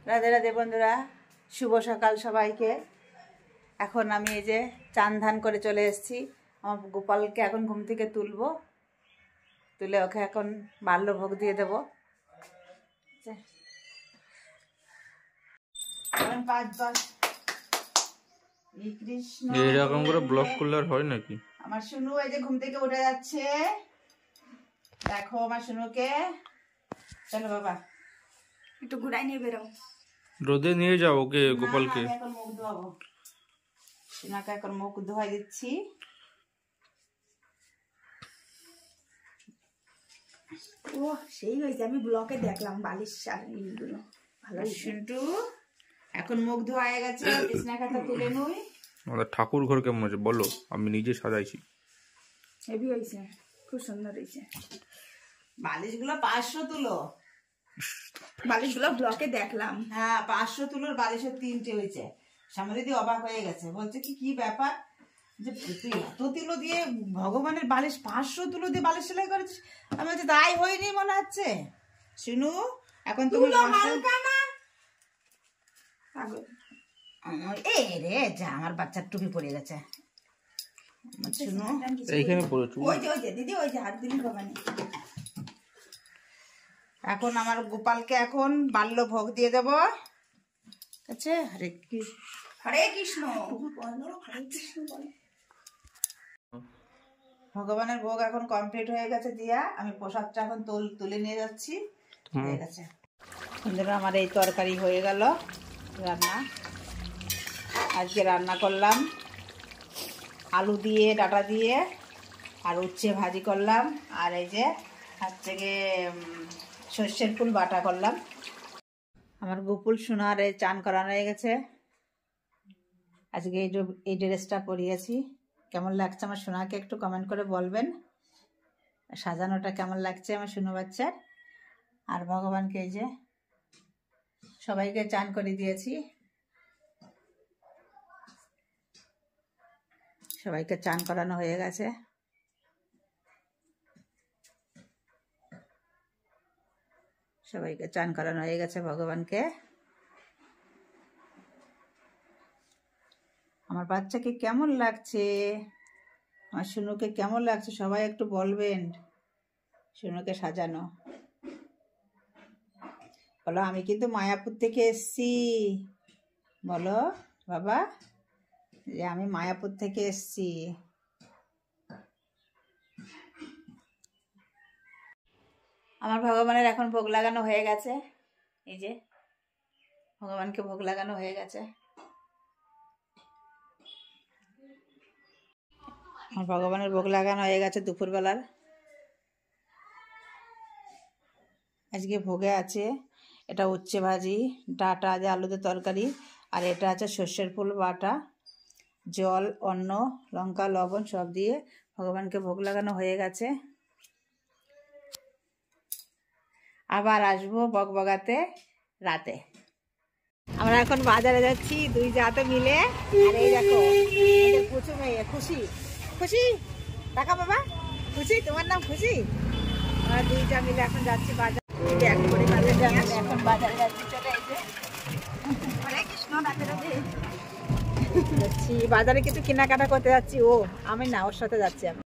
রাধে রাধে বন্ধুরা, শুভ সকাল সবাইকে। এখন আমি এই যে চান ধান করে চলে এসেছি। আমার গোপালকে এখন ঘুম থেকে তুলবো, তুলে ওকে এখন বাল্যভোগ দিয়ে দেবো। এরকম করে ব্লক করলে আর হয় নাকি? আমার শুনু এই যে ঘুম থেকে উঠে যাচ্ছে, দেখো আমার শুনুকে। চলো বাবা একটু ঘুরাই নিয়ে বেরো, রোদে নিয়ে যাও ওকে, গোপালকে। এখন মুখ ধোয়াবো, সোনাকে এখন মুখ ধোয়াই দিচ্ছি। ও সেই হয়েছে, আমি ব্লকে দেখলাম বালিশ শাড়িগুলো ভালো। শুনটু এখন মুখ ধোয়া হয়ে গেছে, বিছনা খাতা তুলে nuই। আমাদের ঠাকুর ঘর কেমন আছে বলো, আমি নিজে সাজাইছি। হেভি হয়েছে, খুব সুন্দর হয়েছে। বালিশগুলো 500 তুলো, বালিশগুলো ব্লকে দেখলাম। হ্যাঁ 500 তুলোর বালিশের 3টে হয়েছে। সামরিদি অবাক হয়ে গেছে, বলছে কি ব্যাপার যে তুই এত তুলো দিয়ে ভগবানের বালিশ 500 তুলো দিয়ে বালিশ সেলাই করেছিস। আমি বলছি তাই হয়নি মনে হচ্ছে। শুনু এখন তুমি এই রে যা, আমার বাচ্চার টুপি পড়ে গেছে। শুনু এইখানে পড়েছো, ওই যে দিদি ওই যে হাত দিলি বাবা নেই। এখন আমার গোপালকে এখন বাল্য ভোগ দিয়ে দেব। আচ্ছা হরে কৃষ্ণ, হরে কৃষ্ণ বলো, হরে কৃষ্ণ বলো। ভগবানের ভোগ এখন কমপ্লিট হয়ে গেছে দিয়া, আমি প্রসাদটা এখন তুলে নিয়ে যাচ্ছি। হয়ে গেছে বন্ধুরা, আমার এই তরকারি হয়ে গেল রান্না। আজকে রান্না করলাম আলু দিয়ে ডাটা দিয়ে, আর উচ্ছে ভাজি করলাম, আর এই যে হচ্ছে গিয়ে সর্ষের ফুল বাটা করলাম। আমার গোপুল সোনার চান করানো হয়ে গেছে। আজকে এই ড্রেসটা পরিয়েছি। কেমন লাগছে আমার সোনাকে একটু কমেন্ট করে বলবেন। সাজানোটা কেমন লাগছে আমার সোনা বাচ্চার। আর ভগবানকে এই যে সবাইকে চান করে দিয়েছি, সবাইকে চান করানো হয়ে গেছে। সবাইকে চান করানো হয়ে গেছে ভগবানকে। আমার বাচ্চাকে কেমন লাগছে, আমার শুনুকে কেমন লাগছে সবাই একটু বলবেন। শুনুকে সাজানো বলো, আমি কিন্তু মায়াপুর থেকে এসছি। বলো বাবা যে আমি মায়াপুর থেকে এসছি। আমার ভগবানের এখন ভোগ লাগানো হয়ে গেছে। এই যে ভগবানকে ভোগ লাগানো হয়ে গেছে। আমার ভগবানের ভোগ লাগানো হয়ে গেছে দুপুরবেলার। আজকে ভোগে আছে এটা উচ্ছে ভাজি, ডাটা যে আলুতে তরকারি, আর এটা আছে সর্ষের ফুল বাটা, জল, অন্ন, লঙ্কা, লবণ সব দিয়ে ভগবানকে ভোগ লাগানো হয়ে গেছে। আবার আসবো বকবগাতে রাতে। আমরা এখন বাজারে যাচ্ছি দুই জাতে মিলে। আর এই দেখো পুচু মেয়ে খুশি, খুশি টাকা বাবা, খুশি তোমার নাম খুশি। আমরা দুইটা মিলে এখন যাচ্ছি বাজার, এখন বাজারে যাচ্ছি। চলে এসে হরে কৃষ্ণ রাধে রাধে যাচ্ছি বাজারে, কিছু কেনাকাটা করতে যাচ্ছি। ও আমি না, ওর সাথে যাচ্ছি আমি।